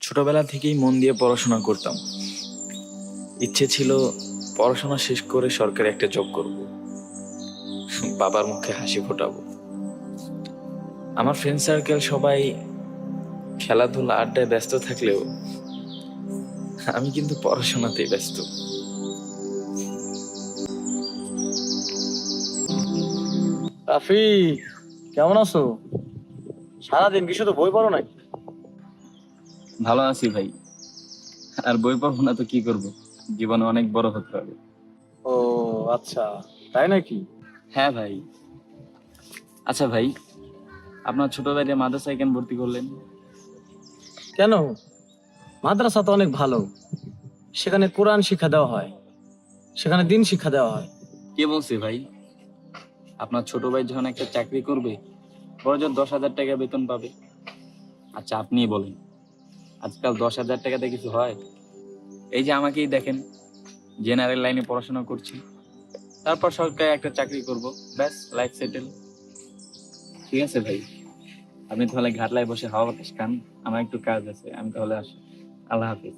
ছোটবেলা থেকেই মন দিয়ে পড়াশোনা করতাম। ইচ্ছে ছিল পড়াশোনা শেষ করে সরকারি একটা জব করব, বাবার মুখে হাসি ফোটাবো। আমার ফ্রেন্ড সার্কেল সবাই খেলাধুলা আড্ডায় ব্যস্ত থাকলেও আমি কিন্তু পড়াশোনাতেই ব্যস্ত। রাফি, কেমন আছো? সারাদিন কি শুধু বই পড়ো নাকি? ভালো আছি ভাই। আর বই পড়বো না তো কি করব, জীবনে অনেক বড় হতে হবে। ও আচ্ছা, তাই নাকি? হ্যাঁ ভাই। আচ্ছা ভাই, আপনার ছোট ভাইকে মাদ্রাসায় কেন ভর্তি করলেন? কেন? মাদ্রাসা তো অনেক ভালো। সেখানে কোরআন শিক্ষা দেওয়া হয়, সেখানে দিন শিক্ষা দেওয়া হয়। কে বলছে ভাই? আপনার ছোট ভাই যখন একটা চাকরি করবে, বড়জোর 10,000 টাকা বেতন পাবে। আচ্ছা আপনি বলেন, আজকাল 10,000 টাকাতে কিছু হয়? এই যে আমাকেই দেখেন, জেনারেল লাইনে পড়াশোনা করছি, তারপর সরকারি একটা চাকরি করব, ব্যাস লাইফ সেটেল। ঠিক আছে ভাই, আপনি তাহলে ঘাটলায় বসে হাওয়া বাতাস খান, আমার একটু কাজ আছে, আমি তাহলে আসি। আল্লাহ হাফিজ।